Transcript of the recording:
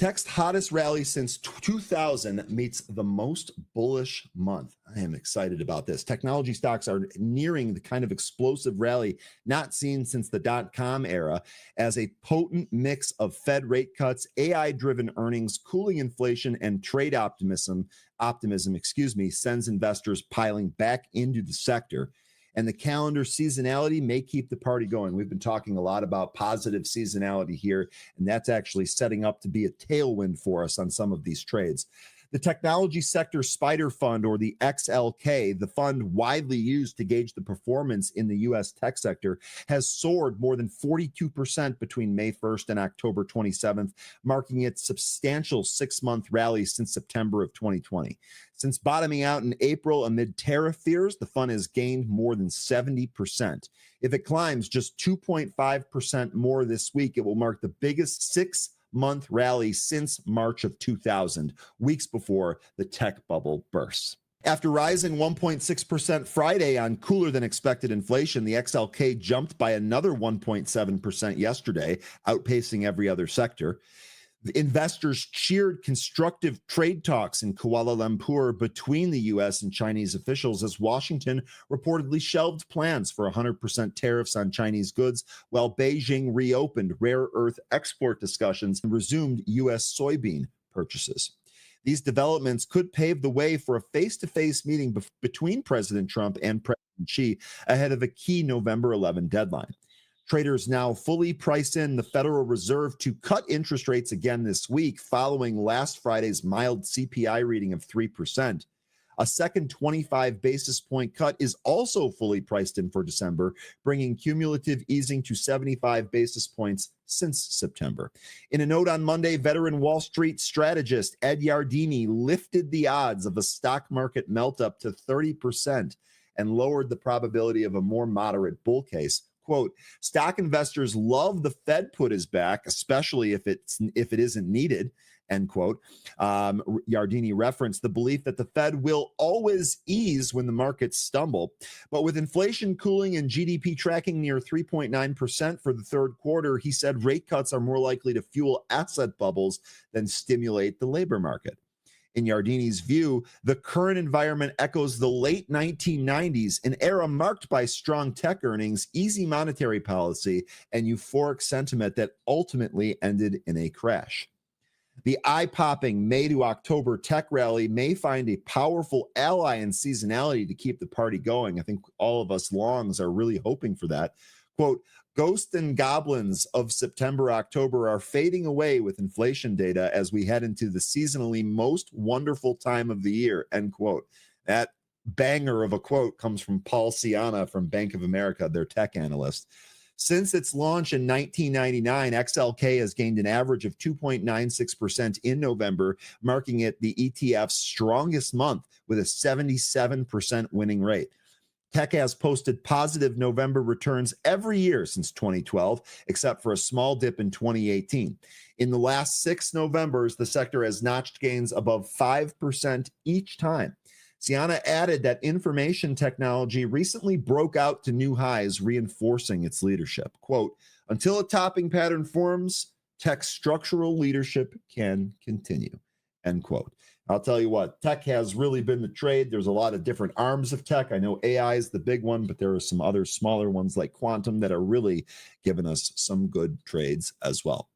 Tech's hottest rally since 2000 meets the most bullish month. I am excited about this. Technology stocks are nearing the kind of explosive rally not seen since the dot-com era, as a potent mix of Fed rate cuts, AI-driven earnings, cooling inflation, and trade optimism, sends investors piling back into the sector. And the calendar seasonality may keep the party going. We've been talking a lot about positive seasonality here, and that's actually setting up to be a tailwind for us on some of these trades. The Technology Sector Spider Fund, or the XLK, the fund widely used to gauge the performance in the U.S. tech sector, has soared more than 42% between May 1st and October 27th, marking its substantial six-month rally since September of 2020. Since bottoming out in April amid tariff fears, the fund has gained more than 70%. If it climbs just 2.5% more this week, it will mark the biggest six-month rally since March of 2000, weeks before the tech bubble bursts. After rising 1.6% Friday on cooler than expected inflation, the XLK jumped by another 1.7% yesterday, outpacing every other sector. Investors cheered constructive trade talks in Kuala Lumpur between the U.S. and Chinese officials as Washington reportedly shelved plans for 100% tariffs on Chinese goods, while Beijing reopened rare earth export discussions and resumed U.S. soybean purchases. These developments could pave the way for a face-to-face meeting between President Trump and President Xi ahead of a key November 11 deadline. Traders now fully price in the Federal Reserve to cut interest rates again this week following last Friday's mild CPI reading of 3%. A second 25 basis point cut is also fully priced in for December, bringing cumulative easing to 75 basis points since September. In a note on Monday, veteran Wall Street strategist Ed Yardeni lifted the odds of a stock market melt-up to 30% and lowered the probability of a more moderate bull case. Quote, stock investors love the Fed put is back, especially if it isn't needed, end quote. Yardeni referenced the belief that the Fed will always ease when the markets stumble. But with inflation cooling and GDP tracking near 3.9% for the third quarter, he said rate cuts are more likely to fuel asset bubbles than stimulate the labor market. In Yardeni's view, the current environment echoes the late 1990s, an era marked by strong tech earnings, easy monetary policy, and euphoric sentiment that ultimately ended in a crash. The eye-popping May to October tech rally may find a powerful ally in seasonality to keep the party going. I think all of us longs are really hoping for that. Quote, ghosts and goblins of September, October are fading away with inflation data as we head into the seasonally most wonderful time of the year, end quote. That banger of a quote comes from Paul Ciana from Bank of America, their tech analyst. Since its launch in 1999, XLK has gained an average of 2.96% in November, marking it the ETF's strongest month with a 77% winning rate. Tech has posted positive November returns every year since 2012, except for a small dip in 2018. In the last 6 Novembers, the sector has notched gains above 5% each time. Ciana added that information technology recently broke out to new highs, reinforcing its leadership. Quote, until a topping pattern forms, tech's structural leadership can continue, end quote. I'll tell you what, tech has really been the trade. There's a lot of different arms of tech. I know AI is the big one, but there are some other smaller ones like quantum that are really giving us some good trades as well.